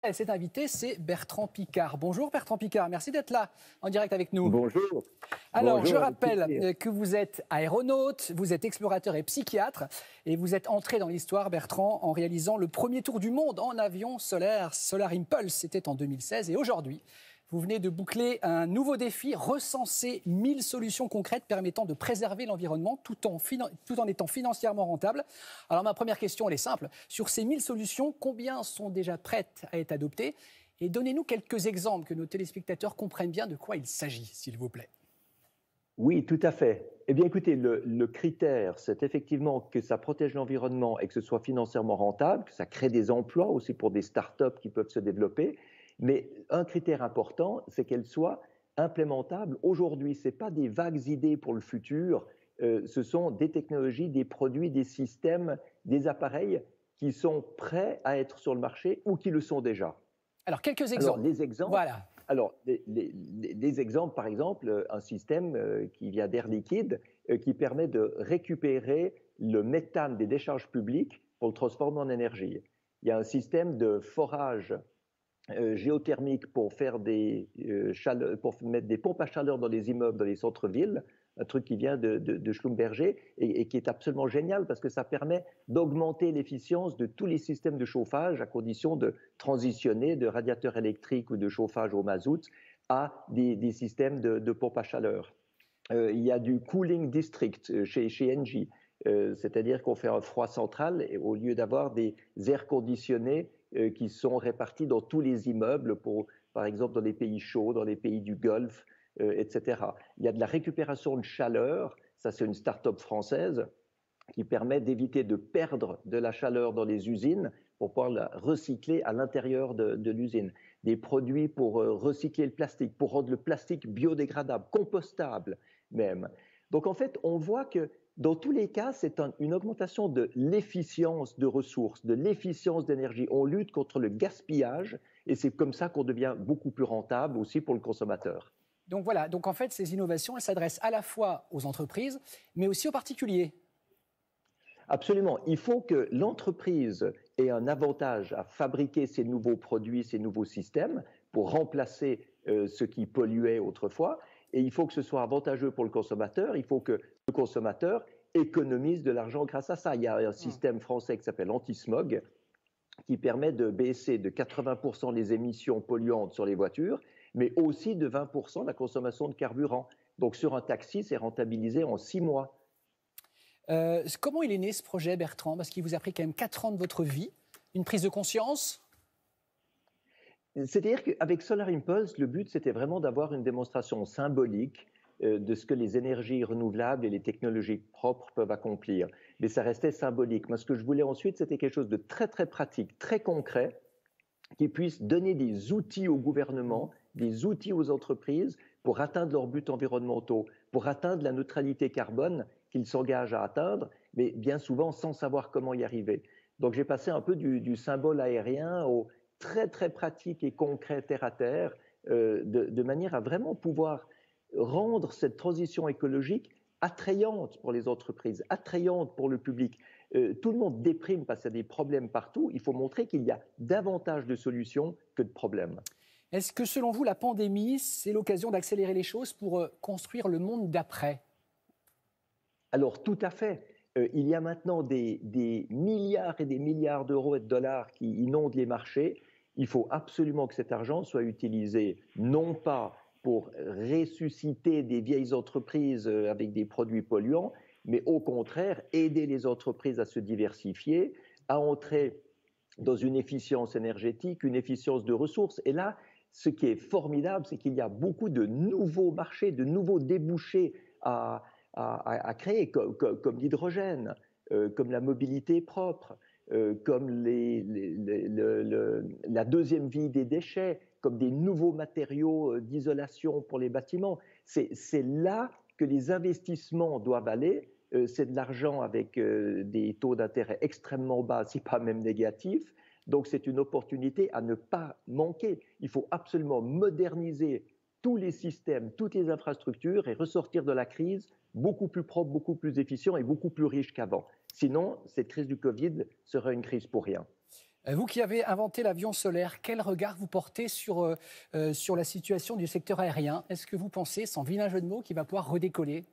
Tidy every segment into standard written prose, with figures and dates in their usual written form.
Et cet invité, c'est Bertrand Piccard. Bonjour Bertrand Piccard, merci d'être là en direct avec nous. Bonjour. Alors, Bonjour, je avec rappelle plaisir. que vous êtes aéronaute, vous êtes explorateur et psychiatre, et vous êtes entré dans l'histoire, Bertrand, en réalisant le premier tour du monde en avion solaire, Solar Impulse, c'était en 2016. Et aujourd'hui, vous venez de boucler un nouveau défi, recenser 1000 solutions concrètes permettant de préserver l'environnement tout en étant financièrement rentable. Alors ma première question, elle est simple. Sur ces 1000 solutions, combien sont déjà prêtes à être adoptées? Et donnez-nous quelques exemples que nos téléspectateurs comprennent bien de quoi il s'agit, s'il vous plaît. Oui, tout à fait. Eh bien, écoutez, le critère, c'est effectivement que ça protège l'environnement et que ce soit financièrement rentable, que ça crée des emplois aussi pour des startups qui peuvent se développer. Mais un critère important, c'est qu'elle soit implémentable. Aujourd'hui, ce n'est pas des vagues idées pour le futur, ce sont des technologies, des produits, des systèmes, des appareils qui sont prêts à être sur le marché ou qui le sont déjà. Alors, quelques Alors, exemples. les exemples, Voilà. alors, les exemples, par exemple, un système qui vient d'Air Liquide qui permet de récupérer le méthane des décharges publiques pour le transformer en énergie. Il y a un système de forage géothermique pour faire pour mettre des pompes à chaleur dans les immeubles, dans les centres-villes, un truc qui vient de Schlumberger et qui est absolument génial parce que ça permet d'augmenter l'efficience de tous les systèmes de chauffage à condition de transitionner de radiateurs électriques ou de chauffage au mazout à des systèmes de pompes à chaleur. Il y a du cooling district chez Engie, c'est-à-dire qu'on fait un froid central et au lieu d'avoir des airs conditionnés qui sont répartis dans tous les immeubles, par exemple dans les pays chauds, dans les pays du Golfe, etc. Il y a de la récupération de chaleur, ça c'est une start-up française qui permet d'éviter de perdre de la chaleur dans les usines pour pouvoir la recycler à l'intérieur de l'usine. Des produits pour recycler le plastique, pour rendre le plastique biodégradable, compostable même. Donc en fait, on voit que dans tous les cas, c'est une augmentation de l'efficience de ressources, de l'efficience d'énergie. On lutte contre le gaspillage et c'est comme ça qu'on devient beaucoup plus rentable aussi pour le consommateur. Donc voilà, donc en fait, ces innovations, elles s'adressent à la fois aux entreprises, mais aussi aux particuliers. Absolument. Il faut que l'entreprise ait un avantage à fabriquer ces nouveaux produits, ces nouveaux systèmes pour remplacer ce qui polluait autrefois. Et il faut que ce soit avantageux pour le consommateur. Il faut que le consommateur économise de l'argent grâce à ça. Il y a un système français qui s'appelle Anti-Smog qui permet de baisser de 80% les émissions polluantes sur les voitures, mais aussi de 20% la consommation de carburant. Donc sur un taxi, c'est rentabilisé en 6 mois. Comment il est né ce projet, Bertrand? Parce qu'il vous a pris quand même 4 ans de votre vie. Une prise de conscience? C'est-à-dire qu'avec Solar Impulse, le but, c'était vraiment d'avoir une démonstration symbolique de ce que les énergies renouvelables et les technologies propres peuvent accomplir. Mais ça restait symbolique. Moi, ce que je voulais ensuite, c'était quelque chose de très, très pratique, très concret, qui puisse donner des outils au gouvernement, des outils aux entreprises pour atteindre leurs buts environnementaux, pour atteindre la neutralité carbone qu'ils s'engagent à atteindre, mais bien souvent sans savoir comment y arriver. Donc j'ai passé un peu du symbole aérien au très très pratique et concret terre à terre, de manière à vraiment pouvoir rendre cette transition écologique attrayante pour les entreprises, attrayante pour le public. Tout le monde déprime parce qu'il y a des problèmes partout. Il faut montrer qu'il y a davantage de solutions que de problèmes. Est-ce que selon vous, la pandémie, c'est l'occasion d'accélérer les choses pour construire le monde d'après? Alors tout à fait. Il y a maintenant des milliards et des milliards d'euros et de dollars qui inondent les marchés. Il faut absolument que cet argent soit utilisé non pas pour ressusciter des vieilles entreprises avec des produits polluants, mais au contraire aider les entreprises à se diversifier, à entrer dans une efficience énergétique, une efficience de ressources. Et là, ce qui est formidable, c'est qu'il y a beaucoup de nouveaux marchés, de nouveaux débouchés à créer, comme l'hydrogène, comme la mobilité propre, comme la deuxième vie des déchets, comme des nouveaux matériaux d'isolation pour les bâtiments. C'est là que les investissements doivent aller. C'est de l'argent avec des taux d'intérêt extrêmement bas, si pas même négatifs. Donc c'est une opportunité à ne pas manquer. Il faut absolument moderniser tous les systèmes, toutes les infrastructures et ressortir de la crise beaucoup plus propre, beaucoup plus efficient et beaucoup plus riche qu'avant. Sinon, cette crise du Covid serait une crise pour rien. Vous qui avez inventé l'avion solaire, quel regard vous portez sur la situation du secteur aérien? Est-ce que vous pensez, sans vilain jeu de mots, qu'il va pouvoir redécoller?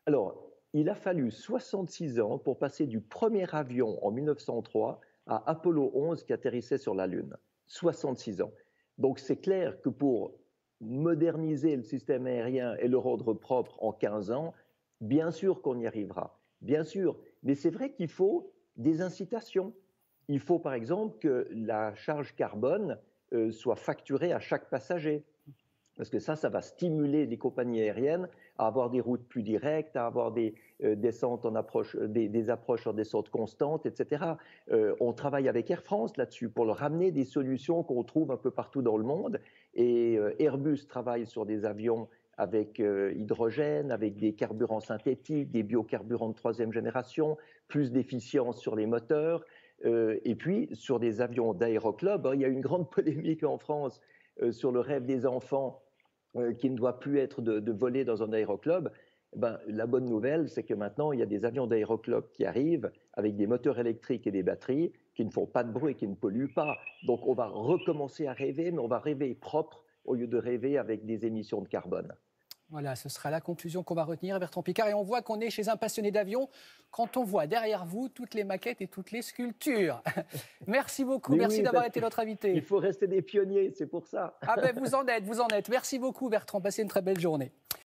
Alors, il a fallu 66 ans pour passer du premier avion en 1903 à Apollo 11 qui atterrissait sur la Lune. 66 ans. Donc c'est clair que pour moderniser le système aérien et le rendre propre en 15 ans, bien sûr qu'on y arrivera. Bien sûr. Mais c'est vrai qu'il faut des incitations. Il faut par exemple que la charge carbone soit facturée à chaque passager. Parce que ça va stimuler les compagnies aériennes à avoir des routes plus directes, à avoir des descentes en approche, des approches en descente constante, etc. On travaille avec Air France là-dessus pour leur ramener des solutions qu'on trouve un peu partout dans le monde. Et Airbus travaille sur des avions avec hydrogène, avec des carburants synthétiques, des biocarburants de troisième génération, plus d'efficience sur les moteurs. Et puis, sur des avions d'aéroclub, il y a une grande polémique en France sur le rêve des enfants qui ne doit plus être de voler dans un aéroclub. La bonne nouvelle, c'est que maintenant, il y a des avions d'aéroclub qui arrivent avec des moteurs électriques et des batteries qui ne font pas de bruit, qui ne polluent pas. Donc, on va recommencer à rêver, mais on va rêver propre au lieu de rêver avec des émissions de carbone. Voilà, ce sera la conclusion qu'on va retenir, Bertrand Piccard. Et on voit qu'on est chez un passionné d'avion quand on voit derrière vous toutes les maquettes et toutes les sculptures. Merci beaucoup, Mais merci oui, d'avoir été notre invité. Il faut rester des pionniers, c'est pour ça. Ah ben vous en êtes. Merci beaucoup, Bertrand. Passez une très belle journée.